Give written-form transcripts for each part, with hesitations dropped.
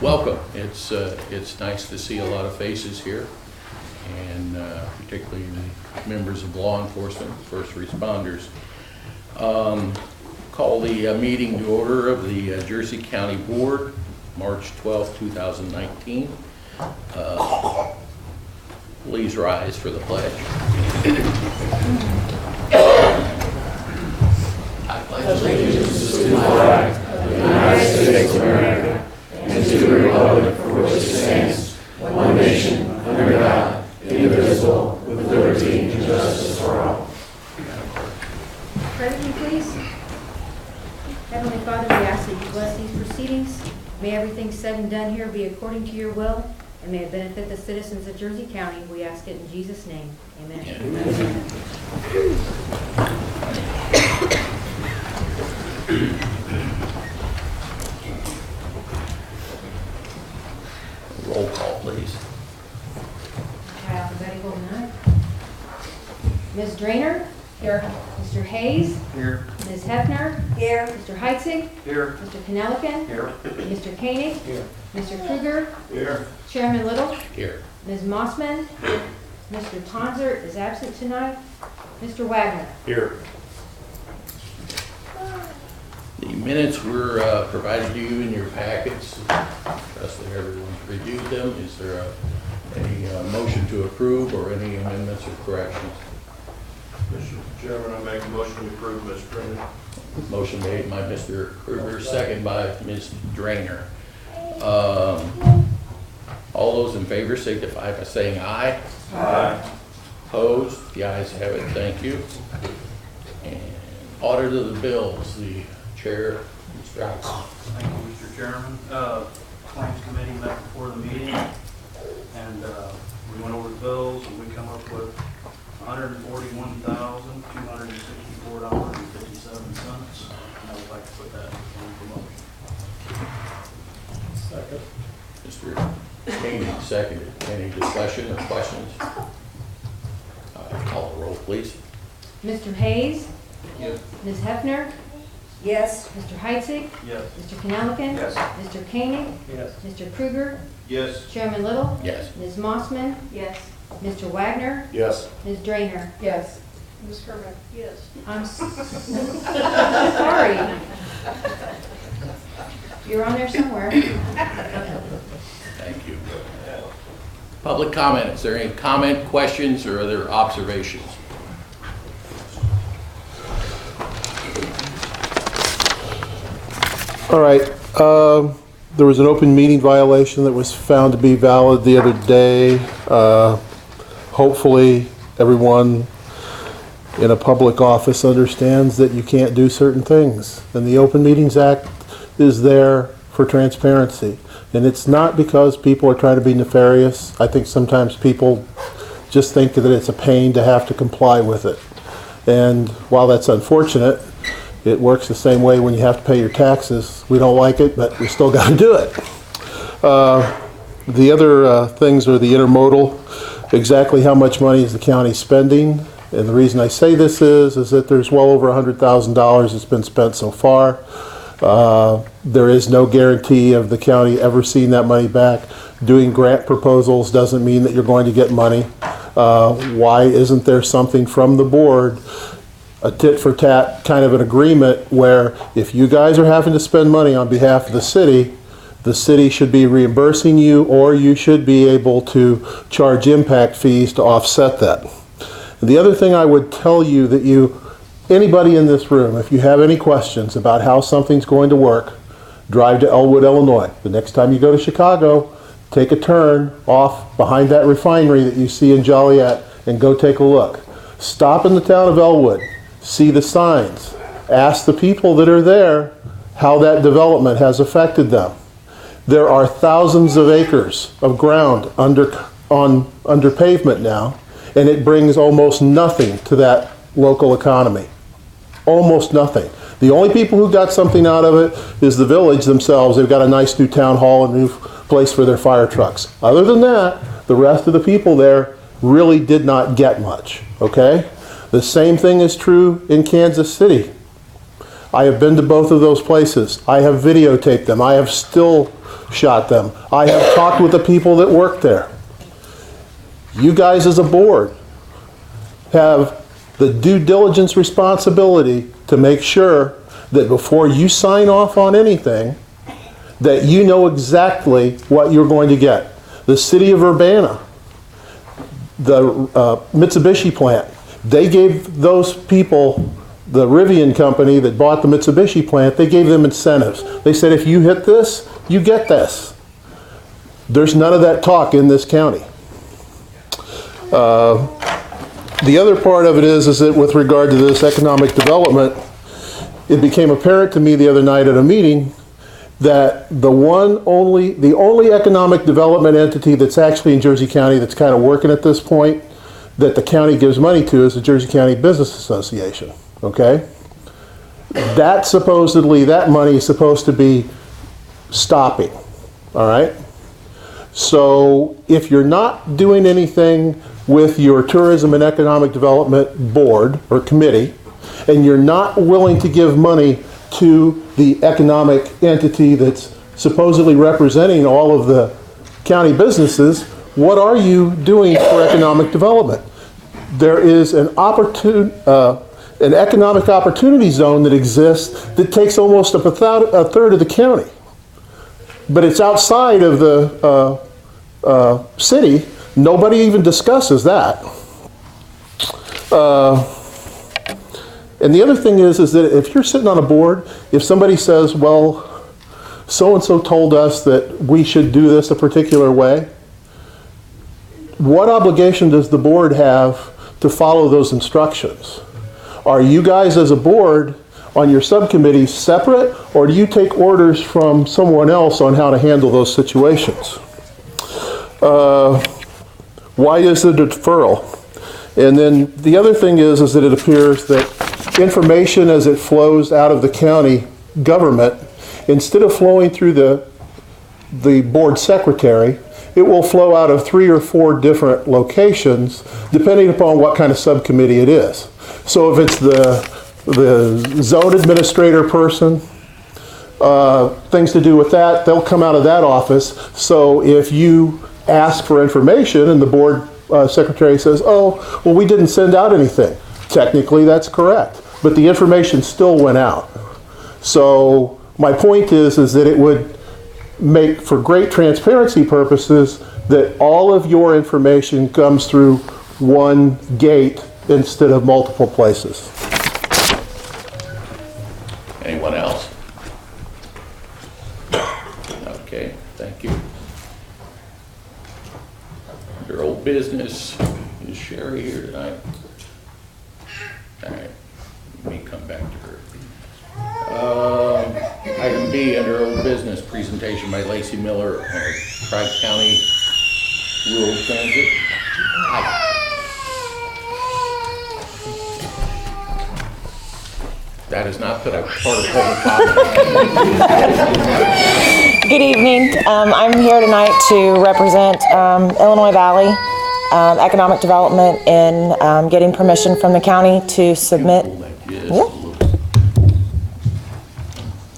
welcome. It's nice to see a lot of faces here, and particularly the members of law enforcement, first responders. Call the meeting to order of the Jersey County Board, March 12, 2019. Please rise for the pledge. I pledge allegiance to the flag of the United States of America and to the republic for which it stands, one nation, under God, indivisible, with liberty and justice for all. Pray with me, please. Heavenly Father, we ask that you bless these proceedings. May everything said and done here be according to your will, and may it benefit the citizens of Jersey County. We ask it in Jesus' name. Amen. Amen. Roll call, please. Okay, alphabetical tonight. Ms. Drainer? Here. Mr. Hayes? Here. Ms. Hefner? Here. Mr. Heitzig? Here. Mr. Knelliken? Here. Mr. Koenig? Here. Mr. Kruger? Here. Chairman Little? Here. Ms. Mossman? Mr. Tonser is absent tonight. Mr. Wagner? Here. The minutes were provided to you in your packets. Trust that everyone's reviewed them. Is there any motion to approve or any amendments or corrections? Mr. Chairman, I make a motion to approve, Mr. President. Motion made by Mr. Kruger, second by Ms. Drainer. All those in favor signify by saying aye. Aye. Opposed? The ayes have it. Thank you. And audit of the bills, the chair, Mr. Alvina. Thank you, Mr. Chairman. Claims committee met before the meeting, and we went over the bills, and we come up with $141,264.57. And I would like to put that in promotion. Second. Mr. Koenig, seconded. Any discussion or questions? Call the roll, please. Mr. Hayes? Yes. Ms. Hefner? Yes. Mr. Heitzig? Yes. Mr. Knelliken? Yes. Mr. Koenig? Yes. Mr. Kruger? Yes. Chairman Little? Yes. Ms. Mossman? Yes. Mr. Wagner? Yes. Ms. Drainer? Yes. Ms. Kermit? Yes. I'm sorry. You're on there somewhere. Thank you. Public comment. Is there any comment, questions, or other observations? All right. There was an open meeting violation that was found to be valid the other day. Hopefully, everyone in a public office understands that you can't do certain things. And the Open Meetings Act is there for transparency. And it's not because people are trying to be nefarious. I think sometimes people just think that it's a pain to have to comply with it. And while that's unfortunate, it works the same way when you have to pay your taxes. We don't like it, but we still got to do it. The other things are the intermodal. Exactly how much money is the county spending? And the reason I say this is that there's well over $100,000 that's been spent so far. There is no guarantee of the county ever seeing that money back. Doing grant proposals doesn't mean that you're going to get money. Why isn't there something from the board, a tit for tat kind of an agreement where if you guys are having to spend money on behalf of the city should be reimbursing you, or you should be able to charge impact fees to offset that. And the other thing I would tell you that anybody in this room, if you have any questions about how something's going to work, drive to Elwood, Illinois. The next time you go to Chicago, take a turn off behind that refinery that you see in Joliet and go take a look. Stop in the town of Elwood, see the signs, ask the people that are there how that development has affected them. There are thousands of acres of ground under pavement now, and it brings almost nothing to that local economy. Almost nothing. The only people who got something out of it is the village themselves. They've got a nice new town hall, a new place for their fire trucks. Other than that, the rest of the people there really did not get much, okay? The same thing is true in Kansas City. I have been to both of those places. I have videotaped them. I have still shot them. I have talked with the people that work there. You guys as a board have the due diligence responsibility to make sure that before you sign off on anything, that you know exactly what you're going to get. The city of Urbana, the Mitsubishi plant, they gave those people, the Rivian company that bought the Mitsubishi plant, they gave them incentives. They said, if you hit this, you get this. There's none of that talk in this county. The other part of it is that with regard to this economic development, it became apparent to me the other night at a meeting that the only economic development entity that's actually in Jersey County that's kind of working at this point that the county gives money to is the Jersey County Business Association, okay? That money is supposed to be stopping, all right? So if you're not doing anything with your Tourism and Economic Development Board or committee, and you're not willing to give money to the economic entity that's supposedly representing all of the county businesses, what are you doing for economic development? There is an economic opportunity zone that exists that takes almost a third of the county. But it's outside of the city. Nobody even discusses that. And the other thing is that if you're sitting on a board, if somebody says, well, so-and-so told us that we should do this a particular way, what obligation does the board have to follow those instructions? Are you guys as a board on your subcommittee separate, or do you take orders from someone else on how to handle those situations? Why is the deferral? And then the other thing is that it appears that information as it flows out of the county government, instead of flowing through the board secretary, it will flow out of 3 or 4 different locations, depending upon what kind of subcommittee it is. So if it's the zone administrator person, things to do with that, they'll come out of that office. So if you ask for information and the board secretary says, oh, well, we didn't send out anything. Technically, that's correct. But the information still went out. So my point is that it would make for great transparency purposes that all of your information comes through one gate instead of multiple places. Anyone else? Okay, thank you. Under old business, is Sherry here tonight? All right, let me come back to her. Item B, under old business, presentation by Lacey Miller on Tri-County Rural Transit. That is not that I'm part of public comment. Good evening. I'm here tonight to represent Illinois Valley Economic Development in getting permission from the county to submit.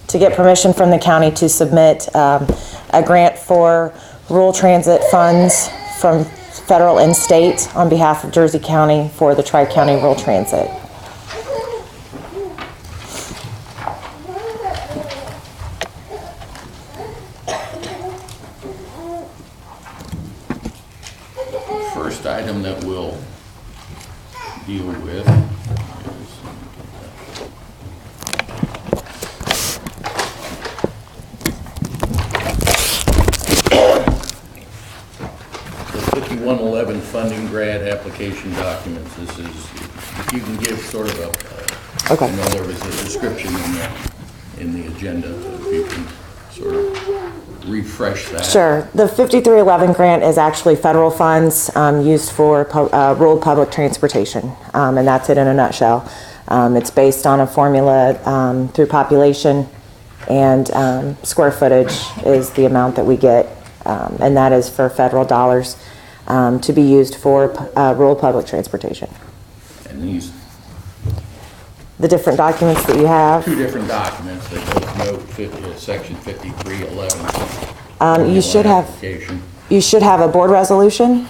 To get permission from the county to submit a grant for rural transit funds from federal and state on behalf of Jersey County for the Tri-County Rural Transit. First item that we'll deal with the 5111 funding grant application documents. This is, if you can give sort of a, Okay. I know there was a description in the agenda, so if you can sort of refresh that. Sure. The 5311 grant is actually federal funds used for rural public transportation, and that's it in a nutshell. It's based on a formula through population, and square footage is the amount that we get, and that is for federal dollars to be used for rural public transportation. And these the different documents that you have. Two different documents that both note section 5311. You should have, Application. you should have a board resolution.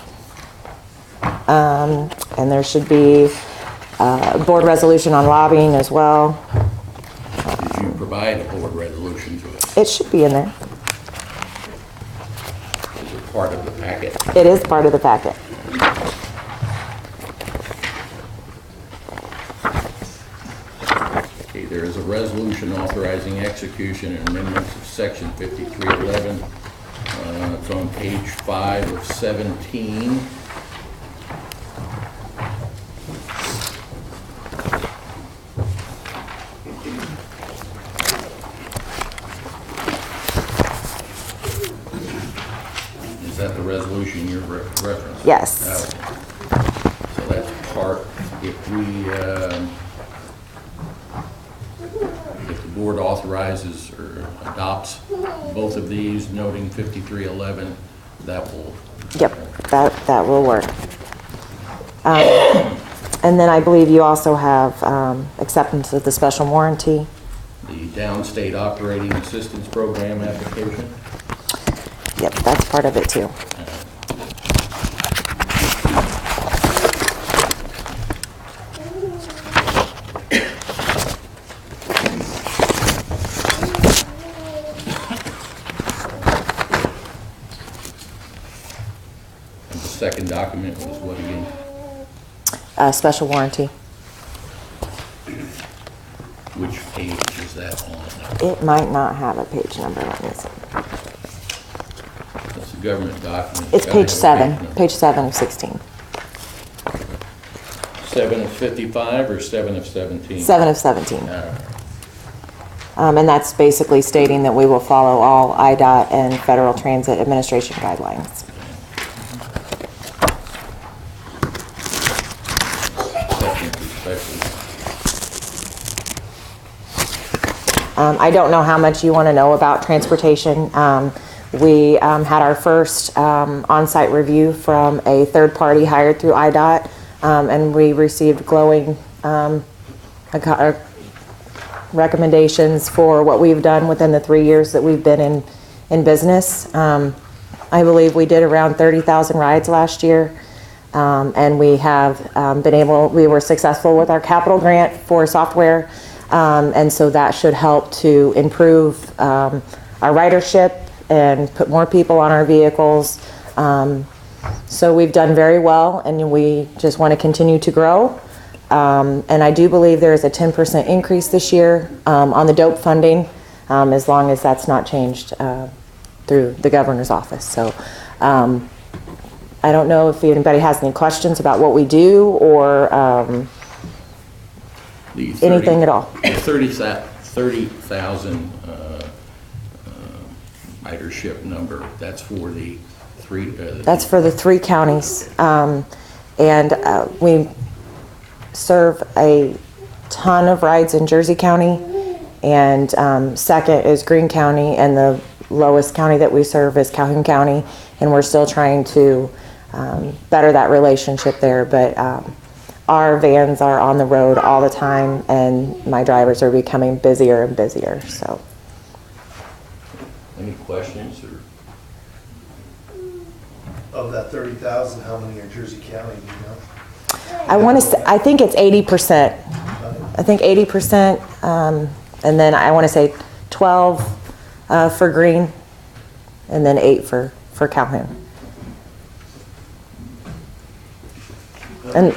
And there should be a board resolution on lobbying as well. Did you provide a board resolution to us? It should be in there. Is it part of the packet? It is part of the packet. Okay, there is a resolution authorizing execution and amendments of section 5311. It's on page 5 of 17. Is that the resolution you're referencing? Yes. Okay. So that's part, if the board authorizes or adopts both of these, noting 5311, that will. Yep, that will work. And then I believe you also have acceptance of the special warranty. The Downstate Operating Assistance Program application. Yep, that's part of it too. And the second document was what again? Special warranty. Which page is that on? It might not have a page number. Let me see. That's a government document. It's Gotta page have a 7. number. Page 7 of 16. 7 of 55 or 7 of 17? 7 of 17. All right. And that's basically stating that we will follow all IDOT and Federal Transit Administration guidelines. Second perspective. I don't know how much you want to know about transportation. We had our first on-site review from a third party hired through IDOT, and we received glowing recommendations for what we've done within the 3 years that we've been in business. I believe we did around 30,000 rides last year, and we have we were successful with our capital grant for software, and so that should help to improve our ridership and put more people on our vehicles. So we've done very well, and we just want to continue to grow. And I do believe there is a 10% increase this year on the DOPE funding, as long as that's not changed through the governor's office. So I don't know if anybody has any questions about what we do or anything at all. The 30,000 ridership number, that's for the three. That's for the 3 counties. And we serve a ton of rides in Jersey County, and second is Greene County, and the lowest county that we serve is Calhoun County, and we're still trying to better that relationship there. But our vans are on the road all the time, and my drivers are becoming busier and busier. So, Any questions or? Of that 30,000, how many are Jersey County, do you know? I want to say, I think it's 80%. I think 80%, and then I want to say 12 for Greene, and then 8 for Calhoun. And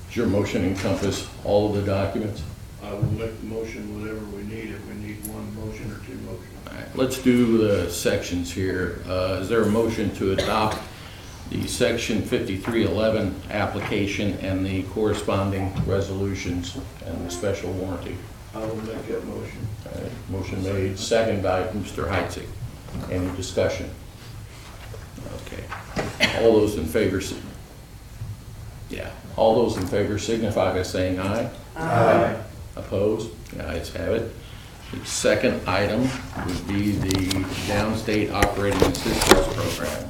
Does your motion encompass all of the documents? I will make the motion whatever we need, if we need one motion or two motions. All right, let's do the sections here. Is there a motion to adopt the section 5311 application and the corresponding resolutions and the special warranty? I will make that motion. All right, motion made, second by Mr. Heitzig. Any discussion? Okay. All those in favor, all those in favor signify by saying aye. Aye. Opposed? The ayes have it. The second item would be the Downstate Operating Assistance Program.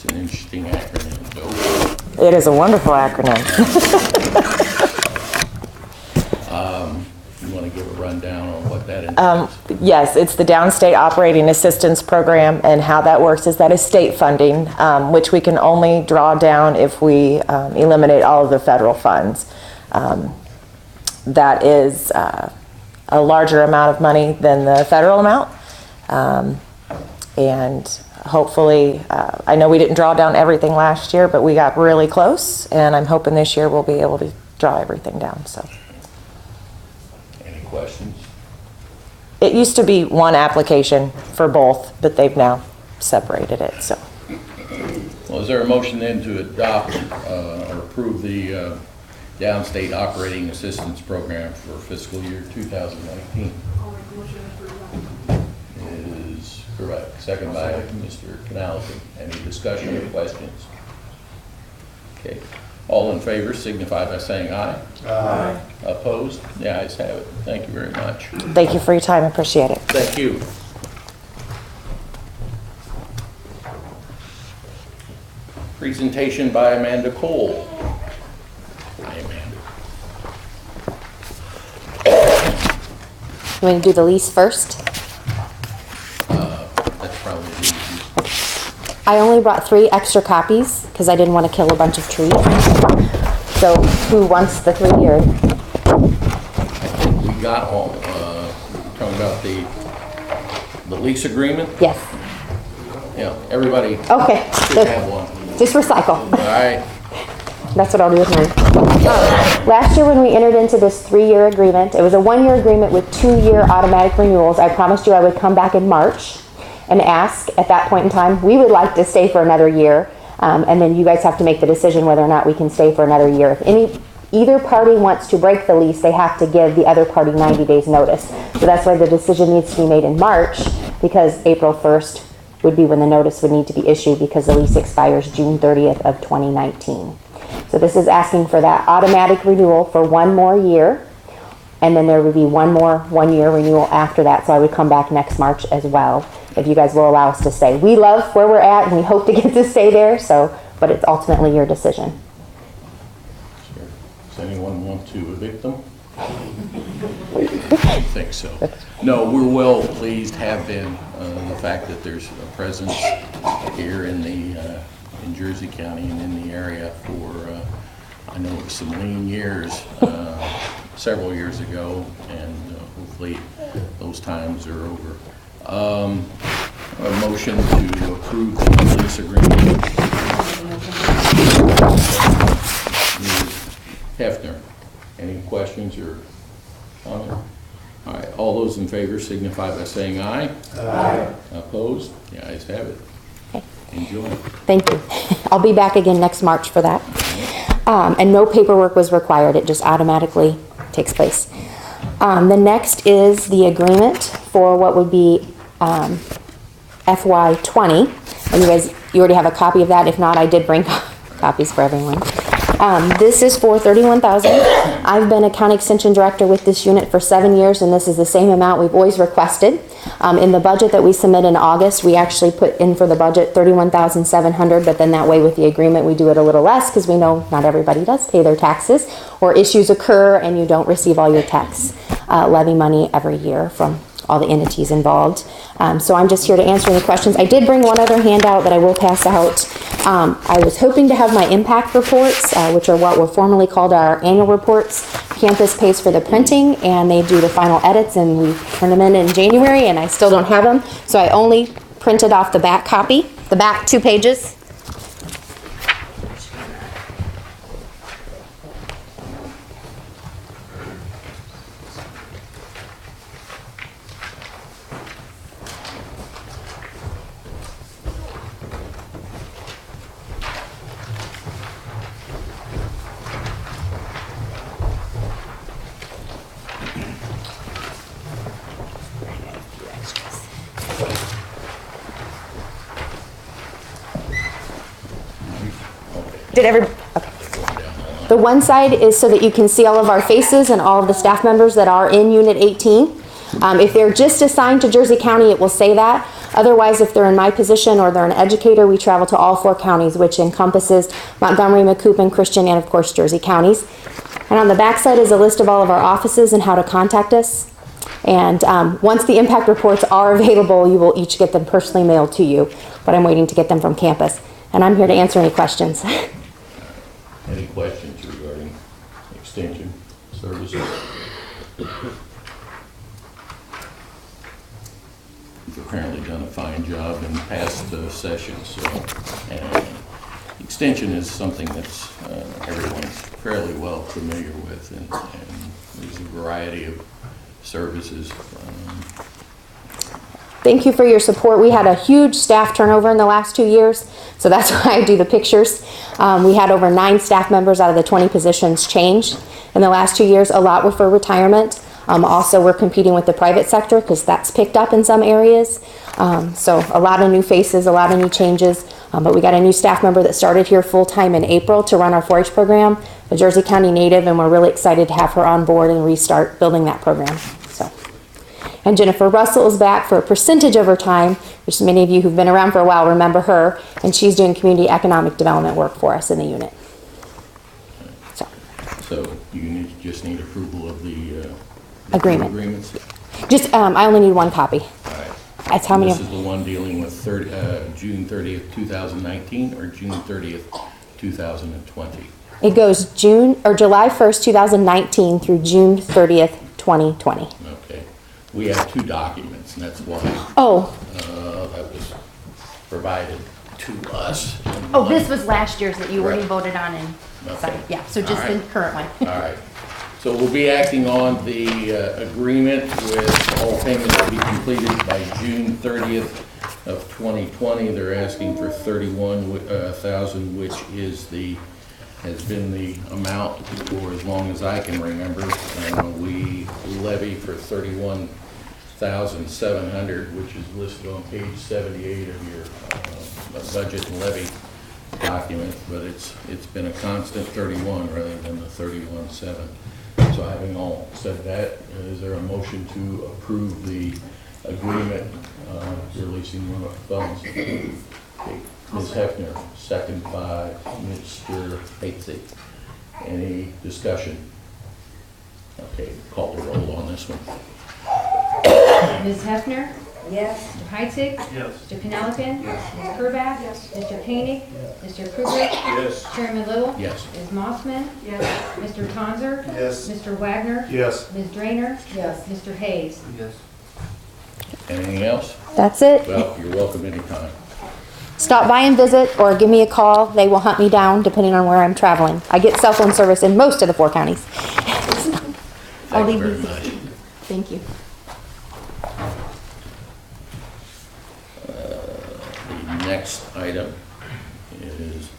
It's an interesting acronym, Bill. It is a wonderful acronym. You want to give a rundown on what that entails? Yes, it's the Downstate Operating Assistance Program, and how that works is that is state funding, which we can only draw down if we eliminate all of the federal funds. That is a larger amount of money than the federal amount, and hopefully, I know we didn't draw down everything last year, but we got really close, and I'm hoping this year we'll be able to draw everything down. So. Any questions? It used to be one application for both, but they've now separated it, so. Well, is there a motion then to adopt or approve the Downstate Operating Assistance Program for fiscal year 2019? I'll make a motion to approve that. Is correct. Second by Mr. Kadell. Any discussion or questions? Okay. All in favor signify by saying aye. Aye. Opposed? The ayes have it. Thank you very much. Thank you for your time, I appreciate it. Thank you. Presentation by Amanda Cole. Hi, Amanda. You want to do the lease first? That's probably the easiest. I only brought 3 extra copies because I didn't want to kill a bunch of trees. So who wants the 3-year? We got all, talking about the lease agreement? Yes. Yeah, everybody Okay. should have one. Just recycle. All right. That's what I'll do with mine. Last year when we entered into this 3-year agreement, it was a 1-year agreement with 2-year automatic renewals. I promised you I would come back in March and ask at that point in time. We would like to stay for another year, and then you guys have to make the decision whether or not we can stay for another year. If either party wants to break the lease, they have to give the other party 90 days notice. So that's why the decision needs to be made in March, because April 1st would be when the notice would need to be issued, because the lease expires June 30th of 2019. So this is asking for that automatic renewal for 1 more year, and then there would be 1 more 1-year renewal after that. So I would come back next March as well, if you guys will allow us to stay. We love where we're at, and we hope to get to stay there, but it's ultimately your decision. Sure. Does anyone want to evict them? I think so. No, we're well pleased, have been, the fact that there's a presence here in Jersey County and in the area for, I know it was some lean years, several years ago, and hopefully those times are over. A motion to approve the lease agreement. Ms. Hefner, any questions or comments? All right, all those in favor signify by saying aye. Aye. Opposed? The ayes have it. Okay. Enjoy. Thank you. I'll be back again next March for that. And no paperwork was required. It just automatically takes place. The next is the agreement for what would be FY20. And you already have a copy of that. If not, I did bring copies for everyone. This is for $31,000. I've been a county extension director with this unit for 7 years, and this is the same amount we've always requested. In the budget that we submit in August, we actually put in for the budget $31,700, but then that way with the agreement we do it a little less, because we know not everybody does pay their taxes, or issues occur and you don't receive all your tax levy money every year from all the entities involved. So I'm just here to answer any questions. I did bring one other handout that I will pass out. I was hoping to have my impact reports, which are what were formerly called our annual reports. Campus pays for the printing, and they do the final edits, and we turn them in January, and I still don't have them. So I only printed off the back copy, the back 2 pages. Did every, okay. The one side is so that you can see all of our faces and all of the staff members that are in Unit 18. If they're just assigned to Jersey County, it will say that. Otherwise, if they're in my position or they're an educator, we travel to all 4 counties, which encompasses Montgomery, Macoupin, Christian, and of course Jersey counties. And on the back side is a list of all of our offices and how to contact us. And once the impact reports are available, you will each get them personally mailed to you, but I'm waiting to get them from campus. And I'm here to answer any questions. Any questions regarding extension services? You've apparently done a fine job in past sessions, so, and extension is something that's everyone's fairly well familiar with, and there's a variety of services. Thank you for your support. We had a huge staff turnover in the last 2 years, so that's why I do the pictures. We had over 9 staff members out of the 20 positions change in the last 2 years. A lot were for retirement. Also, we're competing with the private sector because that's picked up in some areas. So a lot of new faces, a lot of new changes. But we got a new staff member that started here full-time in April to run our 4-H program, a Jersey County native, and we're really excited to have her on board and restart building that program. And Jennifer Russell is back for a percentage of her time, which many of you who've been around for a while remember her, and she's doing community economic development work for us in the unit. So you just need approval of the agreements? Just, I only need 1 copy. All right. That's how many. This is the one dealing with June 30th, 2019 or June 30th, 2020? It goes July 1st, 2019 through June 30th, 2020. Okay. We have 2 documents, and that's why that was provided to us. Oh, this was last year's that you already Right. voted on and signed. Okay. Yeah, so just All the right. current one. All right. So we'll be acting on the agreement with all payments to be completed by June 30th of 2020. They're asking for $31,000, which has been the amount for as long as I can remember. We levy for $31,700, which is listed on page 78 of your budget and levy document, but it's been a constant 31 rather than the 31.7. So having all said that, is there a motion to approve the agreement releasing funds? Okay. Ms. Hefner, second by Mr. Patesy. Any discussion? Okay, call the roll on this one. Ms. Hefner? Yes. Mr. Heitzig? Yes. Mr. Penelope? Ms. Cravath? Yes. Mr. Koenig? Mr. Kruger? Yes. Chairman Little? Yes. Ms. Mossman? Yes. Mr. Tonzer? Yes. Mr. Wagner? Yes. Ms. Drainer? Yes. Mr. Hayes? Yes. Anything else? That's it. Well, you're welcome anytime. Stop by and visit or give me a call. They will hunt me down depending on where I'm traveling. I get cell phone service in most of the 4 counties. Thank you very much. Thank you. The next item is,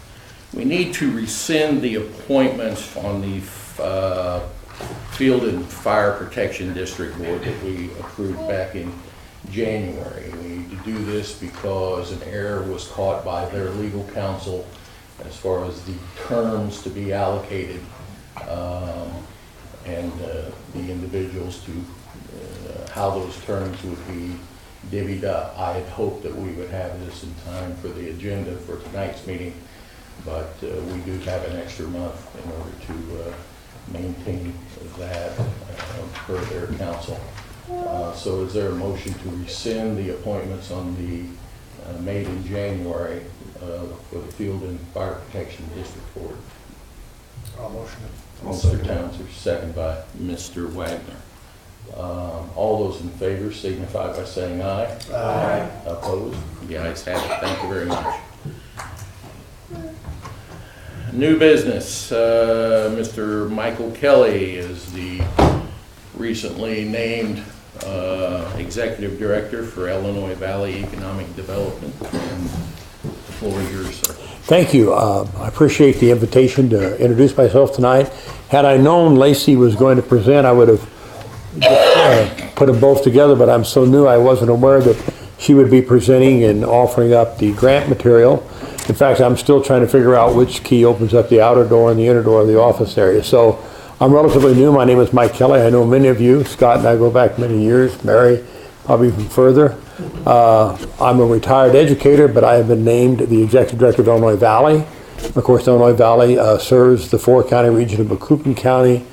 we need to rescind the appointments on the Fieldon Fire Protection District Board that we approved back in January. We need to do this because an error was caught by their legal counsel as far as the terms to be allocated and the individuals to how those terms would be divvied up. I had hoped that we would have this in time for the agenda for tonight's meeting, but we do have an extra month in order to maintain that per their counsel. So is there a motion to rescind the appointments on the made in January for the Fieldon Fire Protection District Board? I'll motion it. Mr. Townsend, second by Mr. Wagner. All those in favor signify by saying aye. Aye. Opposed? The ayes have it. Thank you very much. New business. Mr. Michael Kelly is the recently named Executive Director for Illinois Valley Economic Development. And the floor is yours, sir. Thank you. I appreciate the invitation to introduce myself tonight. Had I known Lacey was going to present, I would have put them both together, but I'm so new I wasn't aware that she would be presenting and offering up the grant material. In fact, I'm still trying to figure out which key opens up the outer door and the inner door of the office area. So I'm relatively new. My name is Mike Kelly. I know many of you. Scott and I go back many years. Mary, probably even further. I'm a retired educator, but I have been named the Executive Director of Illinois Valley. Of course, Illinois Valley serves the 4-county region of Macoupin County,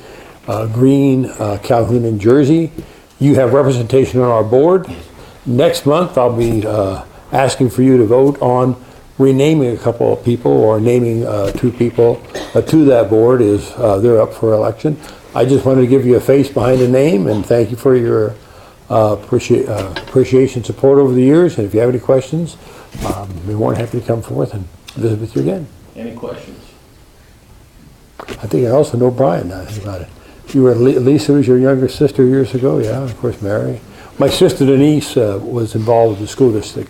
Greene, Calhoun, and Jersey. You have representation on our board. Next month, I'll be asking for you to vote on renaming a couple of people or naming 2 people to that board as they're up for election. I just wanted to give you a face behind a name and thank you for your appreciation, support over the years. And if you have any questions, be more than happy to come forth and visit with you again. Any questions? I think I also know Brian now. Think about it. You were Lisa was your younger sister years ago, yeah. Of course, Mary. My sister Denise was involved with the school district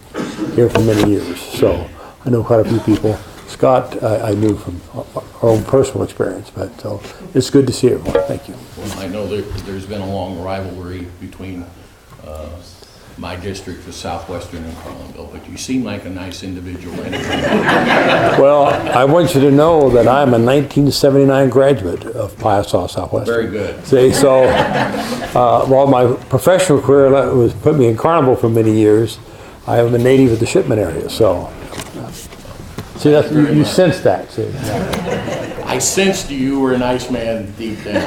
here for many years, so I know quite a few people. Scott, I knew from our own personal experience, but so it's good to see everyone. Thank you. Well, I know there's been a long rivalry between my district, the Southwestern and Carlinville, but you seem like a nice individual anyway. Well, I want you to know that I'm a 1979 graduate of Piasaw Southwestern. Very good. See, so while my professional career was put me in Carnival for many years, I am a native of the Shipman area, so. See, that's, you sense that, see. I sensed you were a nice man deep down.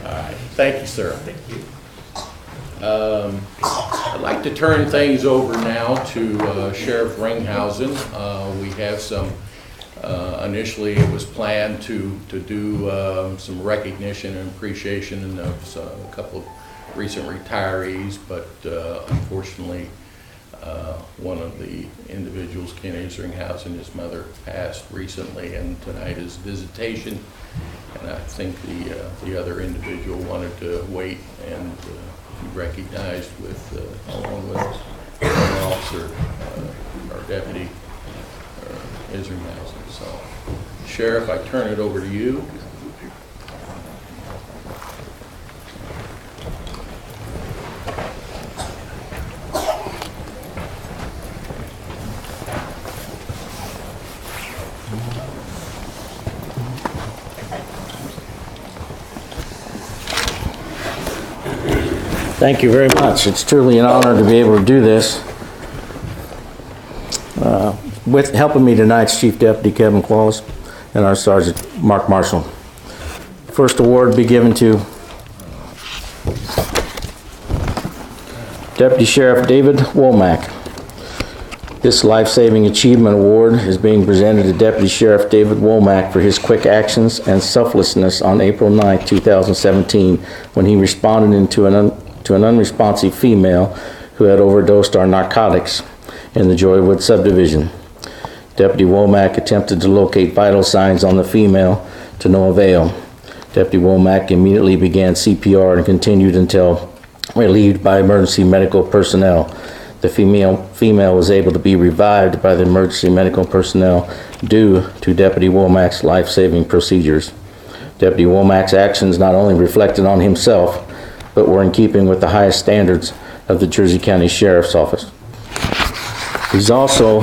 All right. Thank you, sir. Thank you. I'd like to turn things over now to Sheriff Ringhausen. We have some, initially it was planned to do some recognition and appreciation of a couple of recent retirees, but unfortunately one of the individuals, Ken Isringhausen, his mother passed recently, and tonight is visitation. And I think the other individual wanted to wait and be recognized with, along with our officer, our deputy, Isringhausen. So, Sheriff, I turn it over to you. Thank you very much. It's truly an honor to be able to do this. With helping me tonight's Chief Deputy Kevin Qualls and our Sergeant Mark Marshall. First award be given to Deputy Sheriff David Womack. This Life-Saving Achievement Award is being presented to Deputy Sheriff David Womack for his quick actions and selflessness on April 9, 2017, when he responded to an unresponsive female who had overdosed on narcotics in the Joywood subdivision. Deputy Womack attempted to locate vital signs on the female to no avail. Deputy Womack immediately began CPR and continued until relieved by emergency medical personnel. The female was able to be revived by the emergency medical personnel due to Deputy Womack's life-saving procedures. Deputy Womack's actions not only reflected on himself, but were in keeping with the highest standards of the Jersey County Sheriff's Office. He's also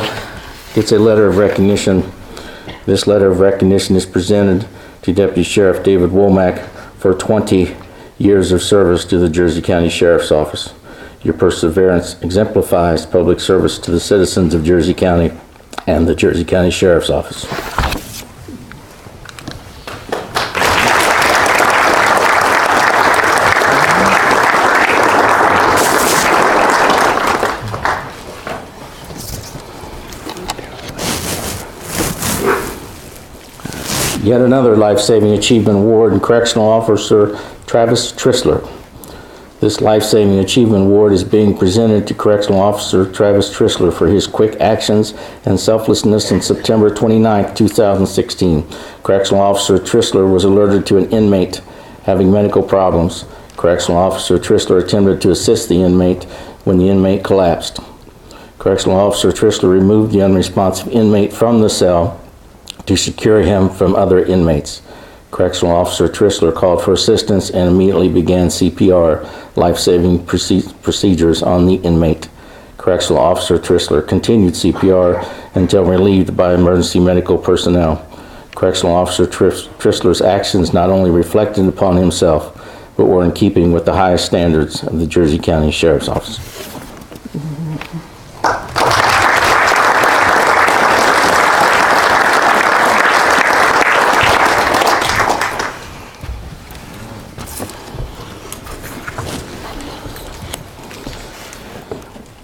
gets a letter of recognition. This letter of recognition is presented to Deputy Sheriff David Womack for 20 years of service to the Jersey County Sheriff's Office. Your perseverance exemplifies public service to the citizens of Jersey County and the Jersey County Sheriff's Office. Yet another Life-Saving Achievement Award in Correctional Officer Travis Trissler. This Life-Saving Achievement Award is being presented to Correctional Officer Travis Trissler for his quick actions and selflessness on September 29, 2016. Correctional Officer Trissler was alerted to an inmate having medical problems. Correctional Officer Trissler attempted to assist the inmate when the inmate collapsed. Correctional Officer Trissler removed the unresponsive inmate from the cell to secure him from other inmates. Correctional Officer Trissler called for assistance and immediately began CPR, life-saving procedures on the inmate. Correctional Officer Trissler continued CPR until relieved by emergency medical personnel. Correctional Officer Trissler's actions not only reflected upon himself, but were in keeping with the highest standards of the Jersey County Sheriff's Office.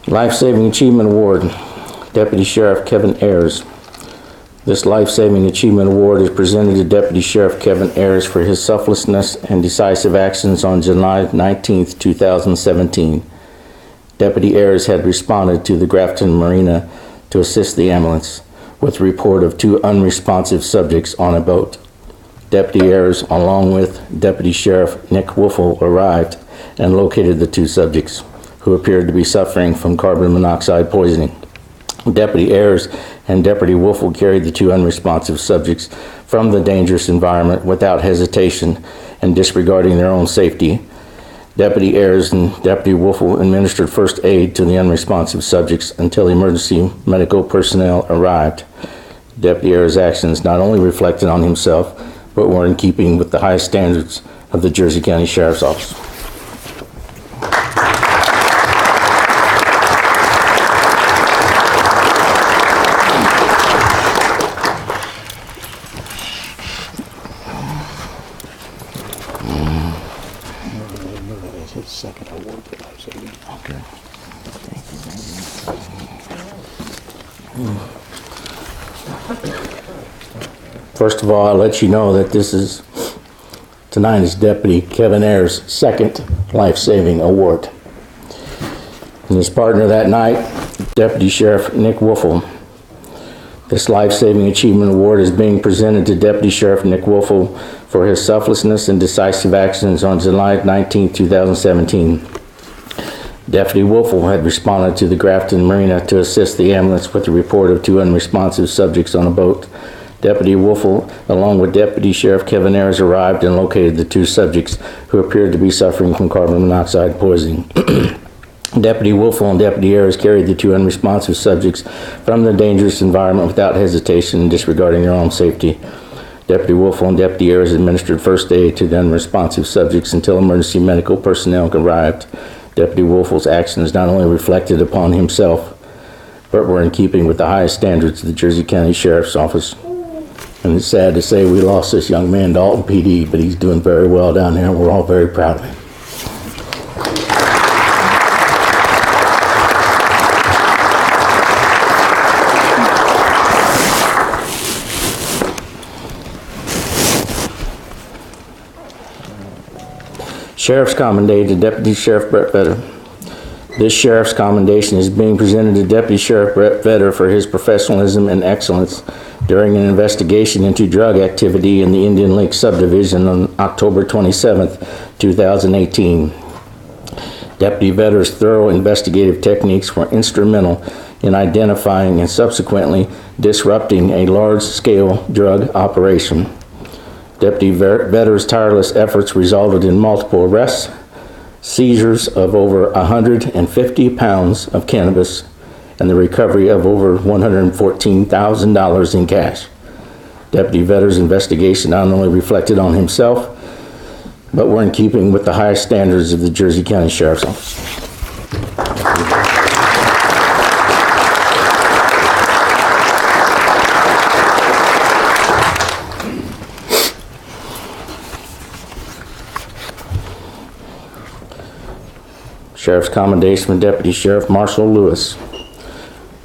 Life-Saving Achievement Award, Deputy Sheriff Kevin Ayers. This Life-Saving Achievement Award is presented to Deputy Sheriff Kevin Ayers for his selflessness and decisive actions on July 19, 2017. Deputy Ayers had responded to the Grafton Marina to assist the ambulance with a report of 2 unresponsive subjects on a boat. Deputy Ayers, along with Deputy Sheriff Nick Wolfel, arrived and located the 2 subjects, who appeared to be suffering from carbon monoxide poisoning. Deputy Ayers and Deputy Wolfel carried the 2 unresponsive subjects from the dangerous environment without hesitation and disregarding their own safety. Deputy Ayers and Deputy Wolfel administered first aid to the unresponsive subjects until emergency medical personnel arrived. Deputy Ayers' actions not only reflected on himself, but were in keeping with the highest standards of the Jersey County Sheriff's Office. Second award for life-saving. Okay. First of all, I'll let you know that tonight is Deputy Kevin Ayers' second life-saving award. And his partner that night, Deputy Sheriff Nick Wolfel. This Life-Saving Achievement Award is being presented to Deputy Sheriff Nick Wolfel for his selflessness and decisive actions on July 19, 2017. Deputy Wolfel had responded to the Grafton Marina to assist the ambulance with a report of 2 unresponsive subjects on a boat. Deputy Wolfel, along with Deputy Sheriff Kevin Ayers, arrived and located the 2 subjects who appeared to be suffering from carbon monoxide poisoning. Deputy Wolfel and Deputy Ayers carried the 2 unresponsive subjects from the dangerous environment without hesitation and disregarding their own safety. Deputy Wolfel and Deputy Ayers administered first aid to the unresponsive subjects until emergency medical personnel arrived. Deputy Wolfel's actions not only reflected upon himself, but were in keeping with the highest standards of the Jersey County Sheriff's Office. And it's sad to say we lost this young man, Dalton PD, but he's doing very well down there, and we're all very proud of him. Sheriff's Commendation to Deputy Sheriff Brett Vedder. This Sheriff's Commendation is being presented to Deputy Sheriff Brett Vedder for his professionalism and excellence during an investigation into drug activity in the Indian Lake subdivision on October 27, 2018. Deputy Vedder's thorough investigative techniques were instrumental in identifying and subsequently disrupting a large-scale drug operation. Deputy Vedder's tireless efforts resulted in multiple arrests, seizures of over 150 pounds of cannabis, and the recovery of over $114,000 in cash. Deputy Vedder's investigation not only reflected on himself, but were in keeping with the highest standards of the Jersey County Sheriff's Office. Sheriff's Commendation for Deputy Sheriff Marshall Lewis.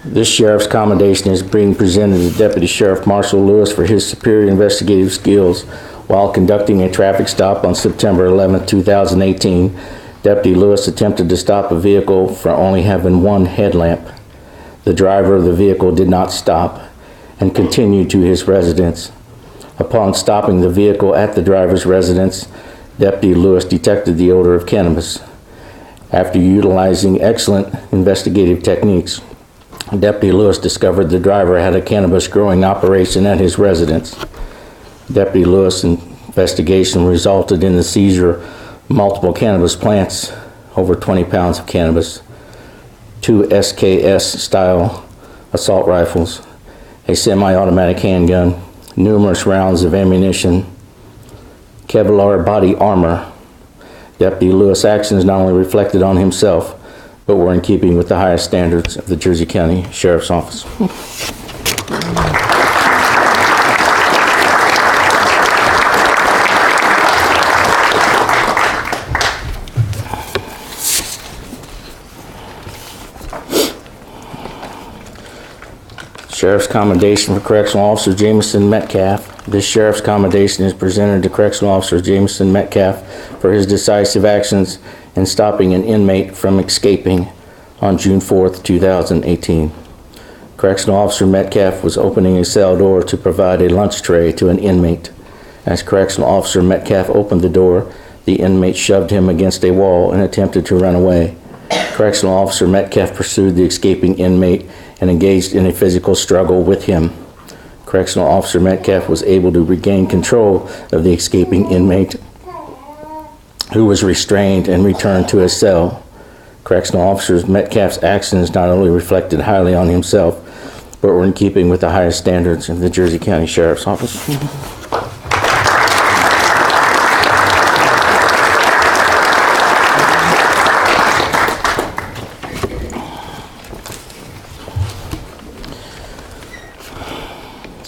This Sheriff's Commendation is being presented to Deputy Sheriff Marshall Lewis for his superior investigative skills while conducting a traffic stop on September 11, 2018. Deputy Lewis attempted to stop a vehicle for only having one headlamp. The driver of the vehicle did not stop and continued to his residence. Upon stopping the vehicle at the driver's residence, Deputy Lewis detected the odor of cannabis. After utilizing excellent investigative techniques, Deputy Lewis discovered the driver had a cannabis growing operation at his residence. Deputy Lewis' investigation resulted in the seizure of multiple cannabis plants, over 20 pounds of cannabis, 2 SKS-style assault rifles, a semi-automatic handgun, numerous rounds of ammunition, Kevlar body armor, Deputy Lewis' actions not only reflected on himself, but were in keeping with the highest standards of the Jersey County Sheriff's Office. Sheriff's Commendation for Correctional Officer Jameson Metcalf. This Sheriff's Commendation is presented to Correctional Officer Jameson Metcalf for his decisive actions in stopping an inmate from escaping on June 4th, 2018. Correctional Officer Metcalf was opening a cell door to provide a lunch tray to an inmate. As Correctional Officer Metcalf opened the door, the inmate shoved him against a wall and attempted to run away. Correctional Officer Metcalf pursued the escaping inmate and engaged in a physical struggle with him. Correctional Officer Metcalf was able to regain control of the escaping inmate, who was restrained and returned to his cell. Correctional Officer Metcalf's actions not only reflected highly on himself, but were in keeping with the highest standards of the Jersey County Sheriff's Office.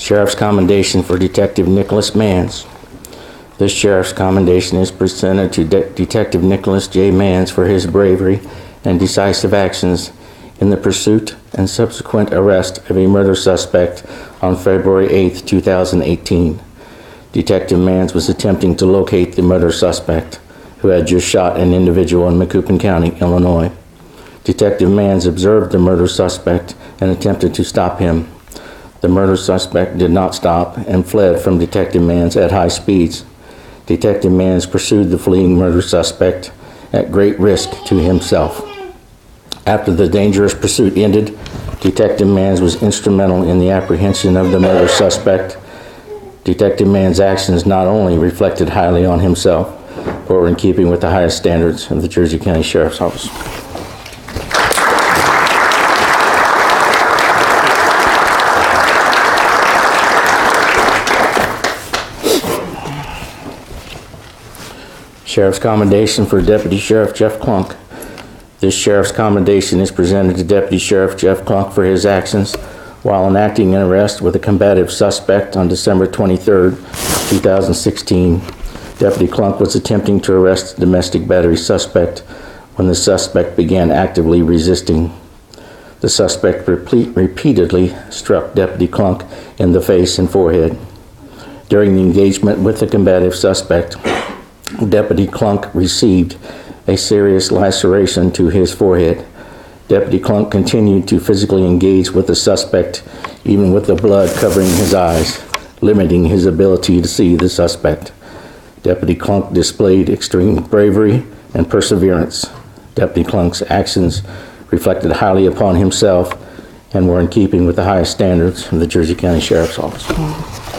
Sheriff's Commendation for Detective Nicholas Mans. This Sheriff's Commendation is presented to Detective Nicholas J. Mans for his bravery and decisive actions in the pursuit and subsequent arrest of a murder suspect on February 8, 2018. Detective Mans was attempting to locate the murder suspect, who had just shot an individual in Macoupin County, Illinois. Detective Mans observed the murder suspect and attempted to stop him. The murder suspect did not stop and fled from Detective Mans at high speeds. Detective Mans pursued the fleeing murder suspect at great risk to himself. After the dangerous pursuit ended, Detective Mans was instrumental in the apprehension of the murder suspect. Detective Mans' actions not only reflected highly on himself, but were in keeping with the highest standards of the Jersey County Sheriff's Office. Sheriff's Commendation for Deputy Sheriff Jeff Klunk. This Sheriff's Commendation is presented to Deputy Sheriff Jeff Klunk for his actions while enacting an arrest with a combative suspect on December 23, 2016. Deputy Klunk was attempting to arrest the domestic battery suspect when the suspect began actively resisting. The suspect repeatedly struck Deputy Klunk in the face and forehead. During the engagement with the combative suspect, Deputy Klunk received a serious laceration to his forehead. Deputy Klunk continued to physically engage with the suspect, even with the blood covering his eyes, limiting his ability to see the suspect. Deputy Klunk displayed extreme bravery and perseverance. Deputy Klunk's actions reflected highly upon himself and were in keeping with the highest standards of the Jersey County Sheriff's Office.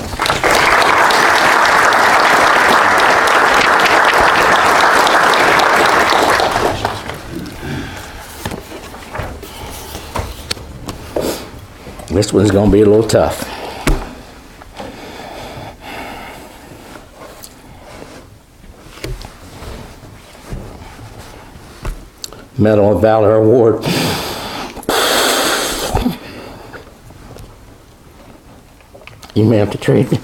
This one's going to be a little tough. Medal of Valor Award. You may have to trade me.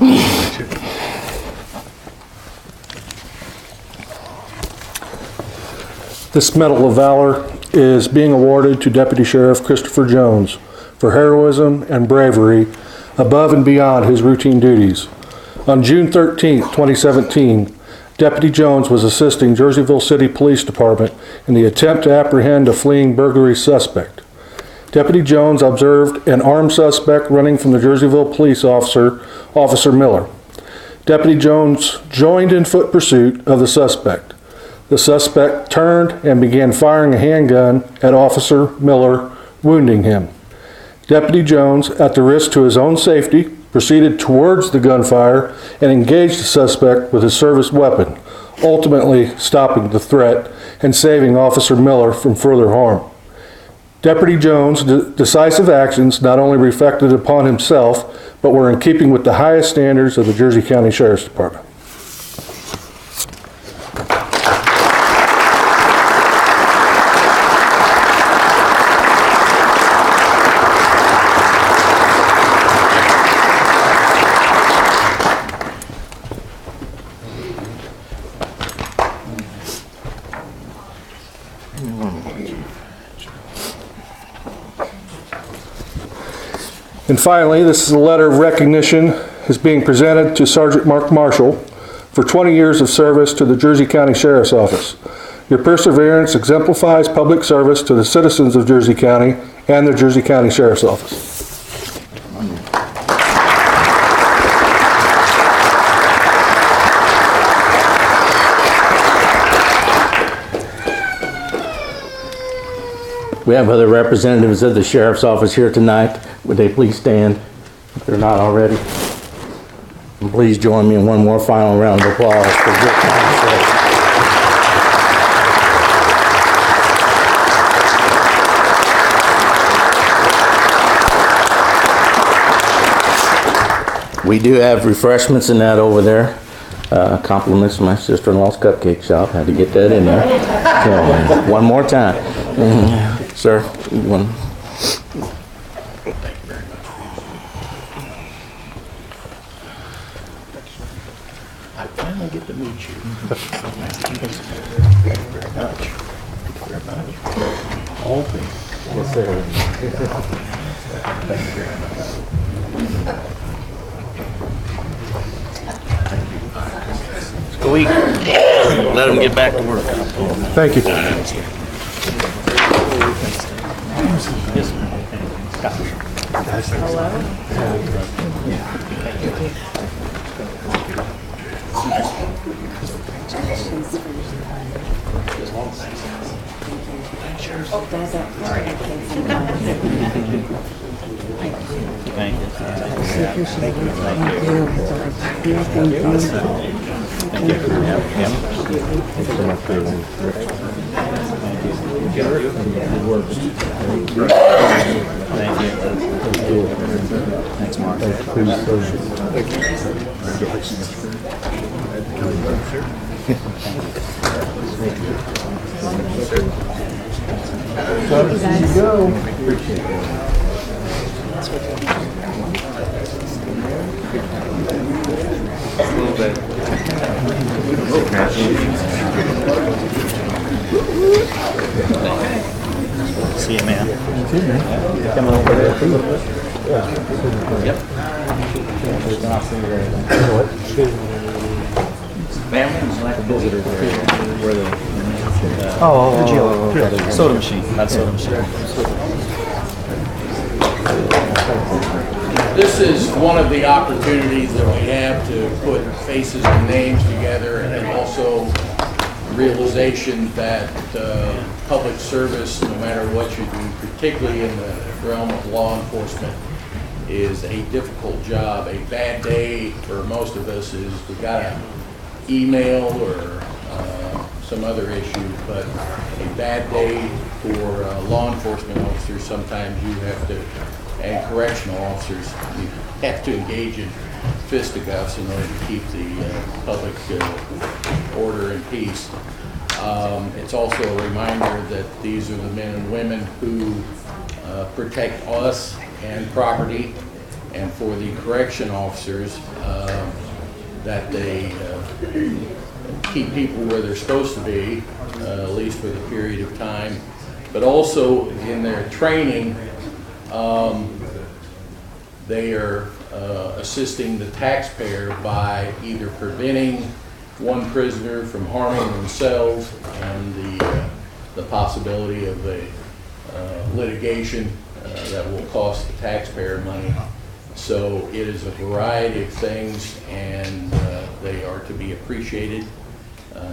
This Medal of Valor is being awarded to Deputy Sheriff Christopher Jones for heroism and bravery above and beyond his routine duties. On June 13, 2017, Deputy Jones was assisting Jerseyville City Police Department in the attempt to apprehend a fleeing burglary suspect. Deputy Jones observed an armed suspect running from the Jerseyville police officer, Officer Miller. Deputy Jones joined in foot pursuit of the suspect. The suspect turned and began firing a handgun at Officer Miller, wounding him. Deputy Jones, at the risk to his own safety, proceeded towards the gunfire and engaged the suspect with his service weapon, ultimately stopping the threat and saving Officer Miller from further harm. Deputy Jones' decisive actions not only reflected upon himself, but were in keeping with the highest standards of the Jersey County Sheriff's Department. And finally, this is a letter of recognition is being presented to Sergeant Mark Marshall for 20 years of service to the Jersey County Sheriff's Office. Your perseverance exemplifies public service to the citizens of Jersey County and the Jersey County Sheriff's Office. We have other representatives of the Sheriff's Office here tonight. Would they please stand if they're not already? And please join me in one more final round of applause for Rick Thompson. We do have refreshments and that over there. Compliments to my sister-in-law's cupcake shop. Had to get that in there. So, one more time. Sir, you want... Thank you very much. I finally get to meet you. Thank you very much. Thank you very much. Okay. Yes, sir. Thank you very much. Go eat. Let them get back to work. Thank you. Thanks, Mark. See you, man. Coming over there. Yep. Family, like a visitor there. Where the soda machine. That's soda machine. This is one of the opportunities that we have to put faces and names together, and also realization that public service, no matter what you do, particularly in the realm of law enforcement, is a difficult job. A bad day for most of us is we got an email or some other issue, but a bad day for law enforcement officers, sometimes you have to, and correctional officers, you have to engage in fisticuffs in order to keep the public order and peace. It's also a reminder that these are the men and women who protect us and property, and for the correction officers, that they keep people where they're supposed to be, at least for the period of time, but also in their training, they are assisting the taxpayer by either preventing one prisoner from harming themselves and the possibility of a litigation that will cost the taxpayer money. So it is a variety of things, and they are to be appreciated.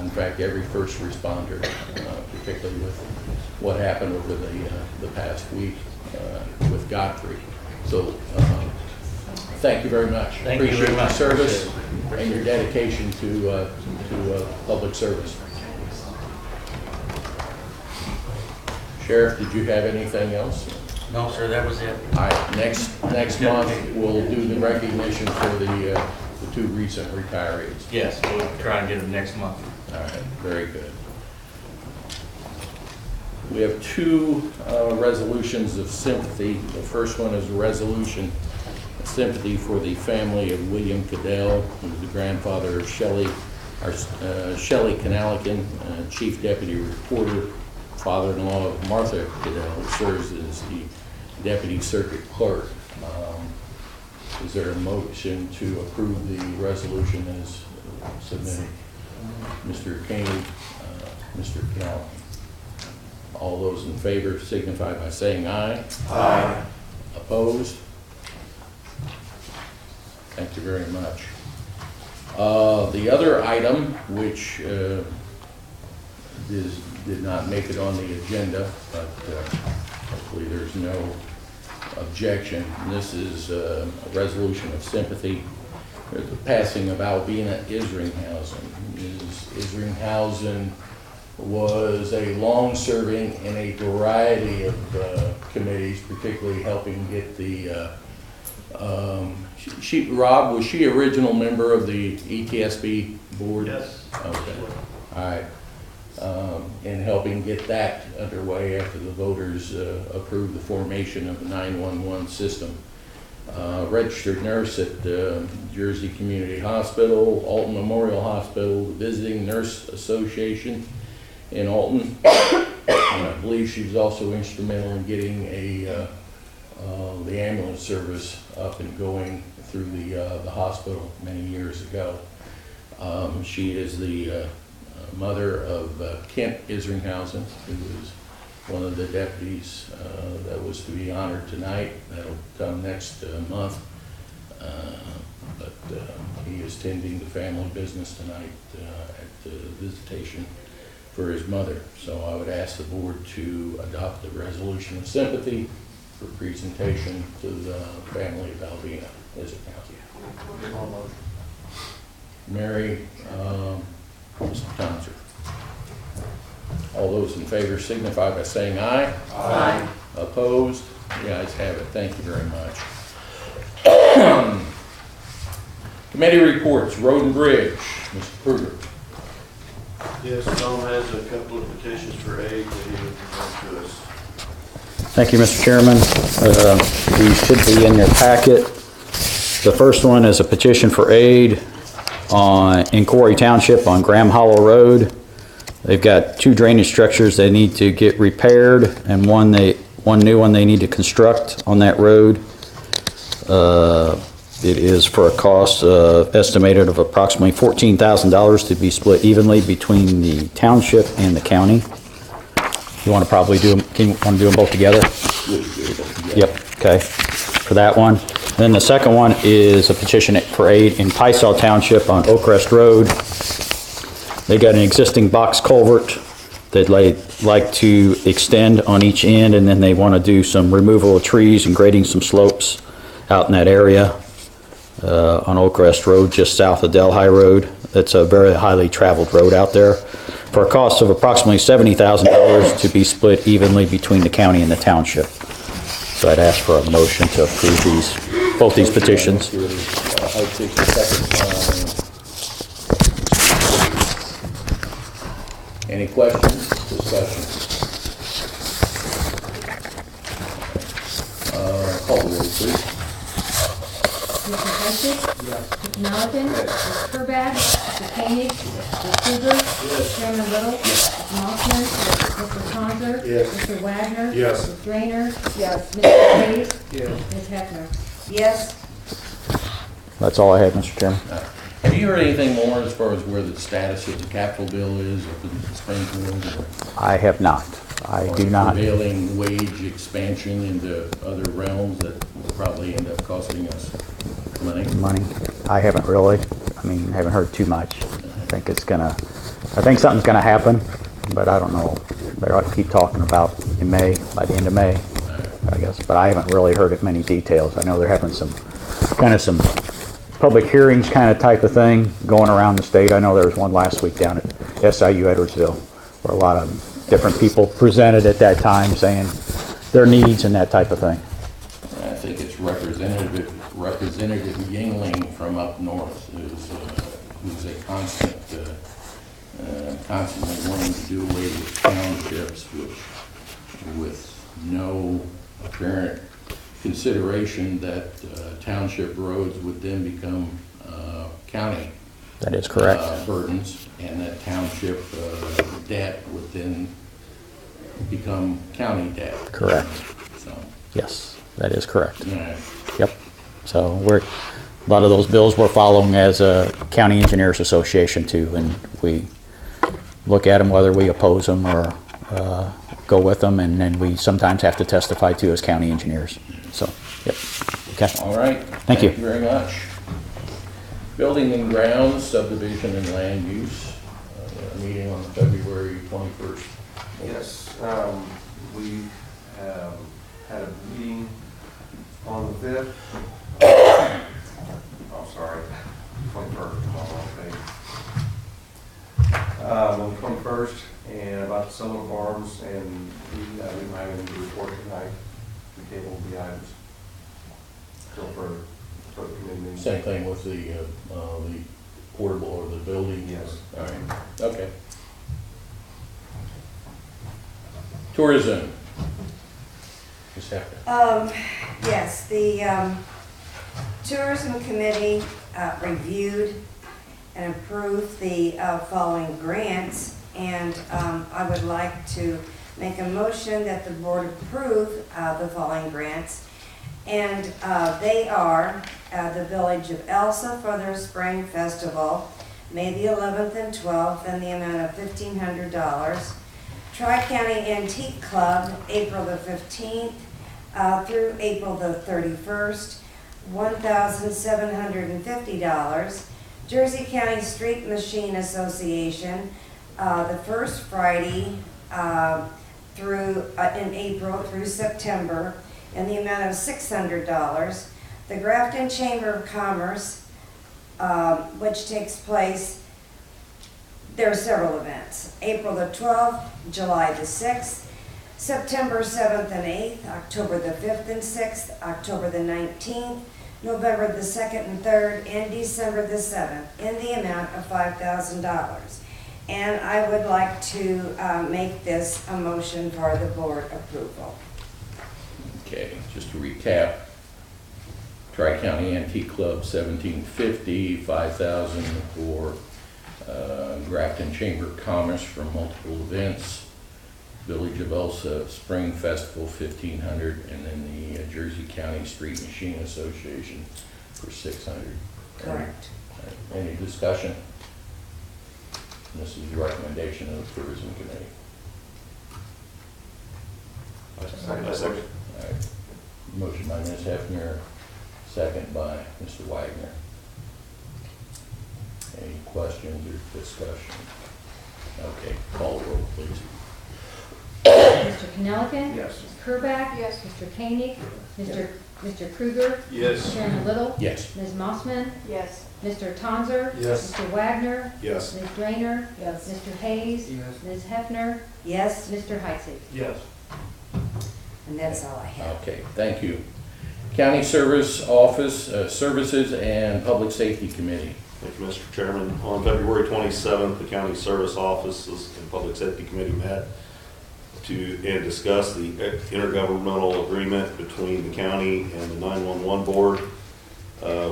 In fact, every first responder, particularly with what happened over the past week with Godfrey. So thank you very much. Thank you very much. Appreciate your service and your dedication to public service. Sheriff, did you have anything else? No, sir, that was it. All right, next month, we'll do the recognition for the two recent retirees. Yes, we'll try and get them next month. All right, very good. We have two resolutions of sympathy. The first one is a resolution of sympathy for the family of William Kadell, who was the grandfather of Shelley Canalican, Chief Deputy Reporter, father-in-law of Martha Kadell, who serves as the Deputy Circuit Clerk. Is there a motion to approve the resolution as submitted? Mr. King, Mr. Kadell. All those in favor signify by saying aye. Aye. Opposed? Thank you very much. The other item, which did not make it on the agenda, but hopefully there's no objection. And this is a resolution of sympathy. There's the passing of Alvina Isringhausen. Ms. Isringhausen was a long-serving in a variety of committees, particularly helping get the Rob, was she original member of the ETSB board? Yes. Okay. All right. And helping get that underway after the voters approved the formation of the 911 system. Registered nurse at Jersey Community Hospital, Alton Memorial Hospital, the Visiting Nurse Association in Alton. And I believe she was also instrumental in getting the ambulance service up and going through the hospital many years ago. She is the mother of Kent Isringhausen, who was one of the deputies that was to be honored tonight. That'll come next month. But he is tending the family business tonight at the visitation for his mother. So I would ask the board to adopt the resolution of sympathy for presentation to the family of Alvina Isringhausen. Mary, Mr. Townsend. All those in favor signify by saying aye. Aye. Opposed? The ayes have it. Thank you very much. Committee reports, Road and Bridge. Mr. Kruger. Yes, Tom has a couple of petitions for aid that he would present to us. Thank you, Mr. Chairman. These should be in your packet. The first one is a petition for aid in Corey Township on Graham Hollow Road. They've got 2 drainage structures they need to get repaired, and one new one they need to construct on that road. It is for a cost estimated of approximately $14,000 to be split evenly between the township and the county. You want to probably do them, want to do them both together? Yep, okay, for that one. Then the second one is a petition for aid in Picel Township on Oakrest Road. They got an existing box culvert that they'd like to extend on each end, and then they want to do some removal of trees and grading some slopes out in that area on Oakrest Road, just south of Delhi Road. That's a very highly traveled road out there, for a cost of approximately $70,000 to be split evenly between the county and the township. So I'd ask for a motion to approve both these petitions. I'll take the second. Any questions, discussion? Call the roll, please. Mr. Hudson? Yes. Mr. Melton? Yes. Mr. Purbad? Mr. Koenig? Mr. Krueger? Yes. Chairman Little? Yes. Mr. Mossman? Yes. Mr. Conzer? Yes. Mr. Wagner? Yes. Ms. Drainer? Yes. Mr. Hayes? Yes. Ms. Hefner? Yes. That's all I had, Mr. Chairman. Have you heard anything more as far as where the status of the capital bill is up in Springfield? I have not. I do not. Prevailing wage expansion into other realms that will probably end up costing us money? I haven't really. Haven't heard too much. I think something's gonna happen, but I don't know. They ought to keep talking about in May, by the end of May, I guess. But I haven't really heard of many details. I know they're having some public hearings type of thing going around the state. I know there was one last week down at SIU Edwardsville, where a lot of different people presented at that time saying their needs and that type of thing. I think it's Representative Yingling from up north who's a constantly wanting to do away with townships, with no apparent consideration that township roads would then become county. That is correct. Burdens, and that township debt would then become county debt. Correct. So. Yes, that is correct. Yeah. Yep. So a lot of those bills we're following as a County Engineers Association too, and we look at them whether we oppose them or go with them, and then we sometimes have to testify too as county engineers. So, yep. Okay. All right. Thank you. Very much. Building and grounds, subdivision and land use, meeting on February 21st. Yes, we had a meeting on the 5th. Oh, sorry, 21st, I'm on the wrong page. On the 21st, and about the solar farms, and we didn't have any to report tonight. We tabled the items till further committee meeting. Same thing with the portable or the building? Yes. All right, okay. Tourism. Ms. Hefner. Yes, the Tourism Committee reviewed and approved the following grants, and I would like to make a motion that the board approve the following grants. And they are the Village of Elsa for their Spring Festival, May the 11th and 12th, in the amount of $1,500. Tri-County Antique Club, April the 15th through April the 31st, $1,750. Jersey County Street Machine Association, the first Friday in April through September, in the amount of $600. The Grafton Chamber of Commerce, which takes place, there are several events. April the 12th, July the 6th, September 7th and 8th, October the 5th and 6th, October the 19th, November the 2nd and 3rd, and December the 7th, in the amount of $5,000. And I would like to make this a motion for the board approval. Okay, just to recap, Tri-County Antique Club, $1,750, $5,000 for Grafton Chamber of Commerce for multiple events, Village of Elsa Spring Festival, $1,500, and then the Jersey County Street Machine Association for $600. Correct. Any discussion? This is the recommendation of the Tourism Committee. Second. All right. Motion by Ms. Hefner, second by Mr. Wagner. Any questions or discussion? Okay, call the roll, please. Mr. Knelliken? Yes. Ms. Kerback? Yes. Mr. Koenig? Mr. Krueger? Yes. Chairman Little? Yes. Ms. Mossman? Yes. Mr. Tonzer? Yes. Mr. Wagner? Yes. Ms. Drainer? Yes. Mr. Hayes? Yes. Ms. Hefner? Yes, Mr. Heisig? Yes. and that's all I have. Okay, thank you. County Service Office, Services and Public Safety Committee. Thank you, Mr. Chairman. On February 27th, the County Service Offices and Public Safety Committee met and discuss the intergovernmental agreement between the county and the 911 board.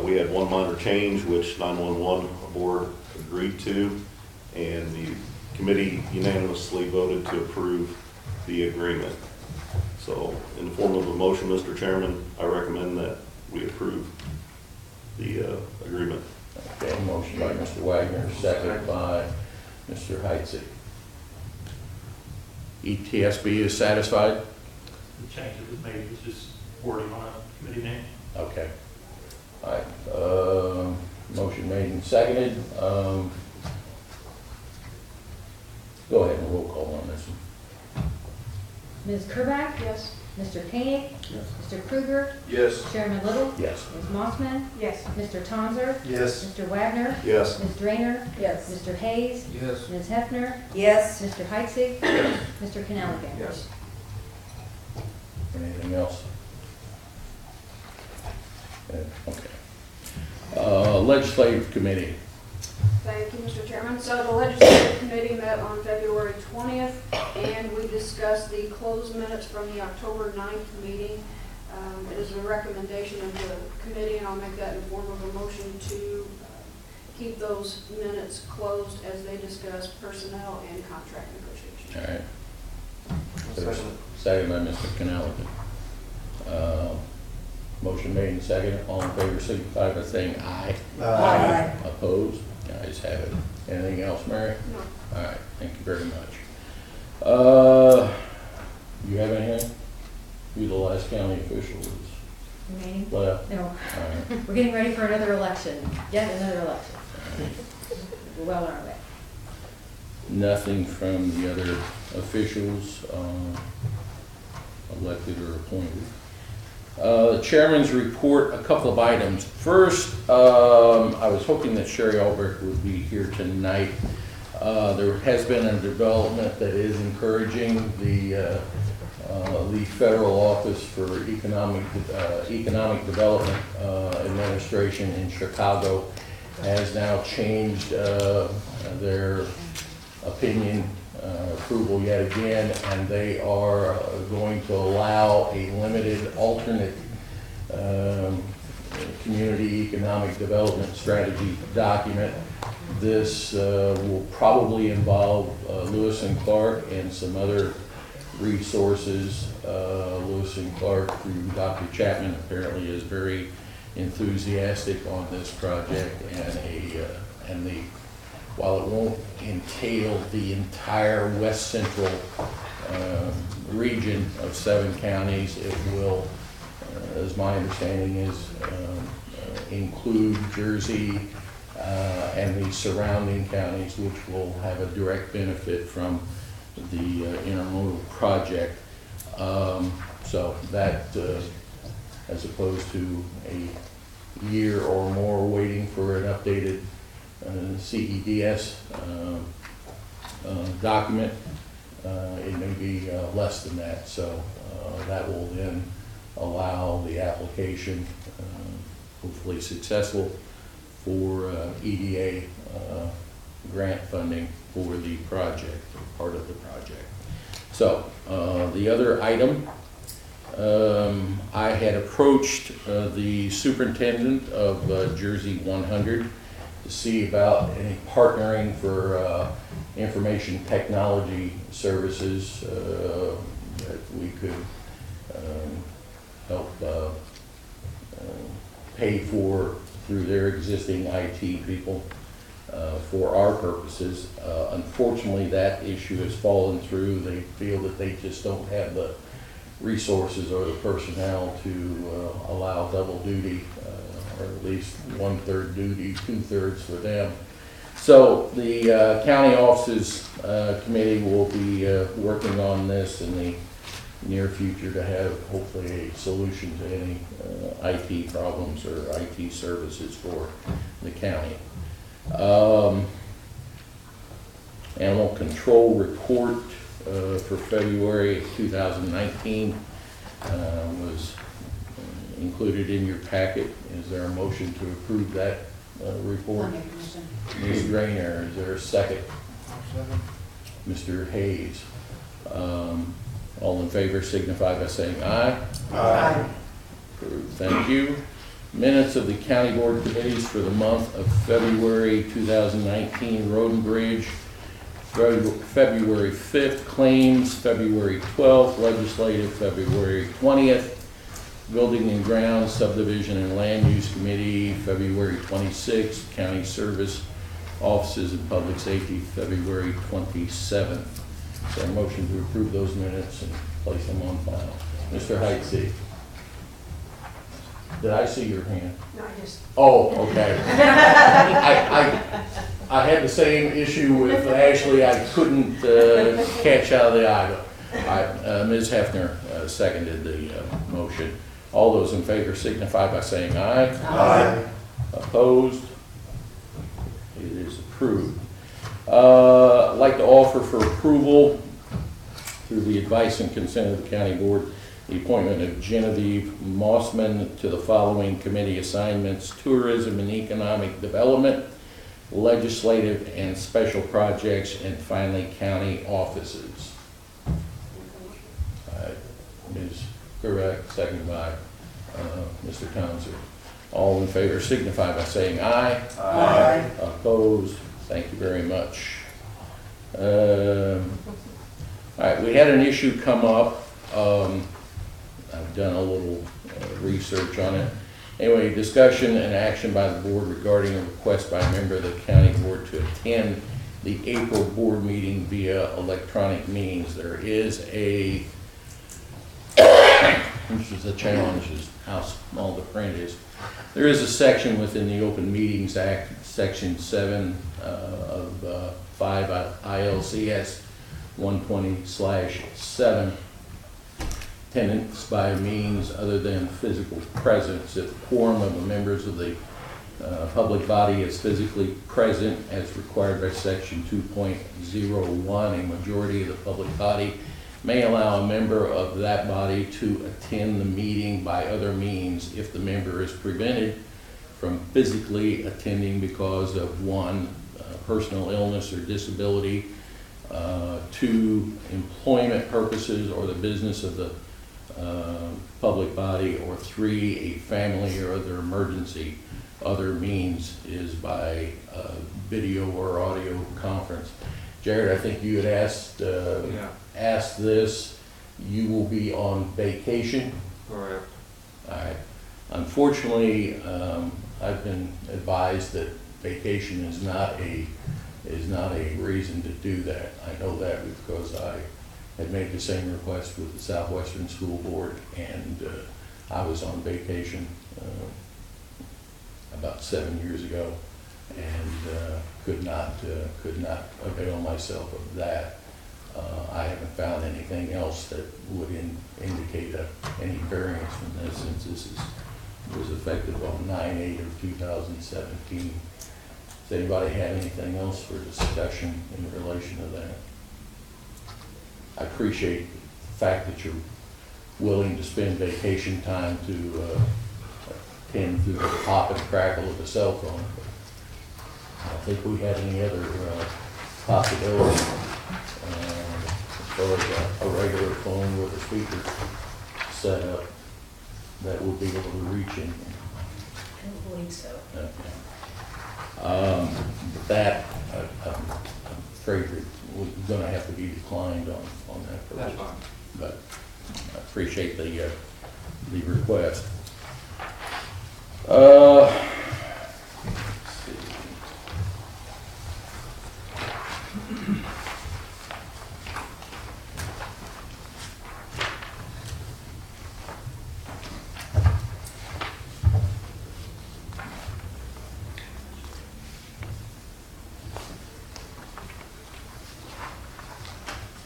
We had one minor change, which 911 board agreed to, and the committee unanimously voted to approve the agreement. So, in the form of a motion, Mr. Chairman, I recommend that we approve the agreement. Okay, motion by Mr. Wagner, second by Mr. Heitze. ETSB is satisfied? The change that was made was just wording on a committee name. Okay. All right, motion made and seconded. Go ahead and roll call on this one. Ms. Kerback? Yes. Mr. Koenig? Yes. Mr. Krueger? Yes. Chairman Little? Yes. Ms. Mossman? Yes. Mr. Tonzer? Yes. Mr. Wagner? Yes. Ms. Drainer? Yes. Mr. Hayes? Yes. Ms. Hefner? Yes, Mr. Heisig? Mr. Knelliken? Yes. Anything else? Okay. Legislative Committee. Thank you, Mr. Chairman. So the Legislative Committee met on February 20th, and we discussed the closed minutes from the October 9th meeting. It is a recommendation of the committee, and I'll make that in the form of a motion to keep those minutes closed as they discuss personnel and contract negotiations. All right. Second. Second by Mr. Knelliken. Motion made and seconded. All in favor signify by saying aye. Aye. Opposed? The ayes have it. Anything else, Mary? No. All right, thank you very much. You have anything? You're the last county official that's Remaining? left. No. All right. We're getting ready for another election, yet another election. We're well on our way. Nothing from the other officials, elected or appointed. The chairman's report, a couple of items. First, I was hoping that Sherry Albrecht would be here tonight. There has been a development that is encouraging the Federal Office for Economic Development Administration in Chicago has now changed their opinion approval yet again, and they are going to allow a limited alternate community economic development strategy document. This will probably involve Lewis and Clark and some other resources. Lewis and Clark, through Dr. Chapman, apparently is very enthusiastic on this project, and while it won't entail the entire west central region of 7 counties, it will, as my understanding is, include Jersey and the surrounding counties, which will have a direct benefit from the intermodal project. So that, as opposed to a year or more waiting for an updated CEDS document, it may be less than that. So that will then allow the application, hopefully successful, for EDA grant funding for the project, or part of the project. So the other item, I had approached the superintendent of Jersey 100 to see about any partnering for information technology services that we could help pay for through their existing IT people for our purposes. Unfortunately, that issue has fallen through. They feel that they just don't have the resources or the personnel to allow double duty, or at least 1/3 duty, 2/3 for them. So the county offices committee will be working on this in the near future to have hopefully a solution to any IT problems or IT services for the county. Animal control report for February 2019 was included in your packet. Is there a motion to approve that report? Ms. Grainer, is there a second? Mr. Hayes. All in favor signify by saying aye. Aye. Approved. Thank you. Minutes of the county board committees for the month of February 2019, Road and Bridge, February 5th, Claims, February 12th, Legislative, February 20th, Building and Grounds, Subdivision and Land Use Committee, February 26th, County Service Offices and Public Safety, February 27th. So a motion to approve those minutes and place them on file. Mr. Heitze. Did I see your hand? No, I just. Oh, okay. I had the same issue with Ashley. I couldn't catch out of the eye. Ms. Hefner seconded the motion. All those in favor signify by saying aye. Aye. Opposed? It is approved. I'd like to offer for approval, through the advice and consent of the county board, the appointment of Genevieve Mossman to the following committee assignments: Tourism and Economic Development, Legislative and Special Projects, and finally County Offices. Ms. Correct, seconded by Mr. Townsend. All in favor signify by saying aye. Aye. Opposed? Thank you very much. All right, we had an issue come up. I've done a little research on it. Anyway, discussion and action by the board regarding a request by a member of the county board to attend the April board meeting via electronic means. There is a, which is a challenge, is how small the print is. There is a section within the Open Meetings Act, Section 7 of 5 ILCS 120/7, attendance by means other than physical presence. If the quorum of the members of the public body is physically present as required by Section 2.01, a majority of the public body may allow a member of that body to attend the meeting by other means if the member is prevented from physically attending because of 1, personal illness or disability, 2, employment purposes or the business of the public body, or 3, a family or other emergency. Other means is by video or audio conference. Jared, I think you had asked this. You will be on vacation. Correct. All right. Unfortunately, I've been advised that vacation is not a reason to do that. I know that because I had made the same request with the Southwestern School Board, and I was on vacation about 7 years ago, and could not avail myself of that. I haven't found anything else that would indicate any variance from this, since this was effective on 9/8 of 2017. Does anybody have anything else for discussion in relation to that? I appreciate the fact that you're willing to spend vacation time to attend through the pop and crackle of a cell phone. I don't think we had any other possibility as far as a regular phone with a speaker set up that would be able to reach in. I don't believe so. Okay. That, I'm afraid that we're going to have to be declined on that purpose. That's fine. But I appreciate the request. Let's see.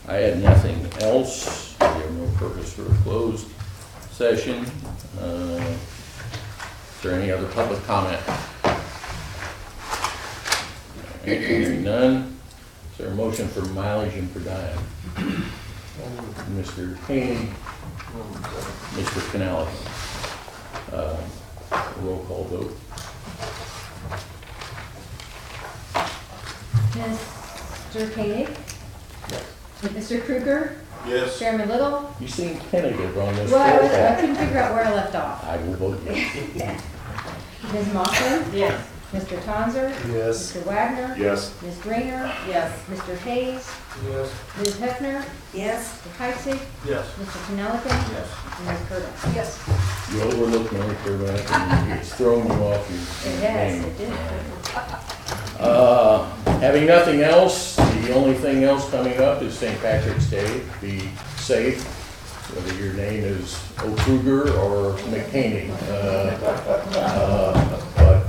I had nothing else. We have no purpose for a closed session. Is there any other public comment? Hearing none. Is there a motion for mileage and per diem? Mr. Haney, Mr. Kadell. Roll call vote. Mr. Koenig? Mr. Kruger? Yes. Chairman Little? You seem tentative on this. Well, I forecast. couldn't figure out where I left off. I will vote yes. Ms. Mossman? Yes. Mr. Tonzer? Yes. Mr. Wagner? Yes. Ms. Grainer? Yes. Mr. Hayes? Yes. Ms. Hefner? Yes. Mr. Heisig? Yes. Mr. Penelican? Yes. And Ms. Curtis? Yes. You overlooked North Carolina, and it's thrown you off your Yes, game. it did. Having nothing else, the only thing else coming up is St. Patrick's Day. Be safe, whether your name is O'Kruger or McHaney. But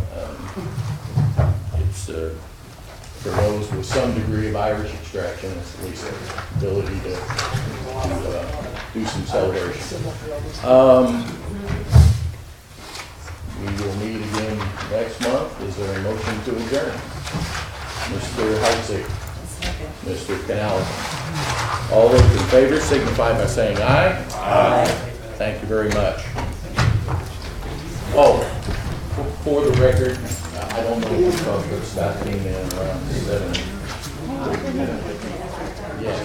it's for those with some degree of Irish extraction, it's at least the ability to do some celebration. We will meet again next month. Is there a motion to adjourn? Mr. Heisig. Mr. Kadell. All those in favor signify by saying aye. Aye. Thank you very much. Oh, for the record, I don't know if we talked about Scott being in around 7. Yeah.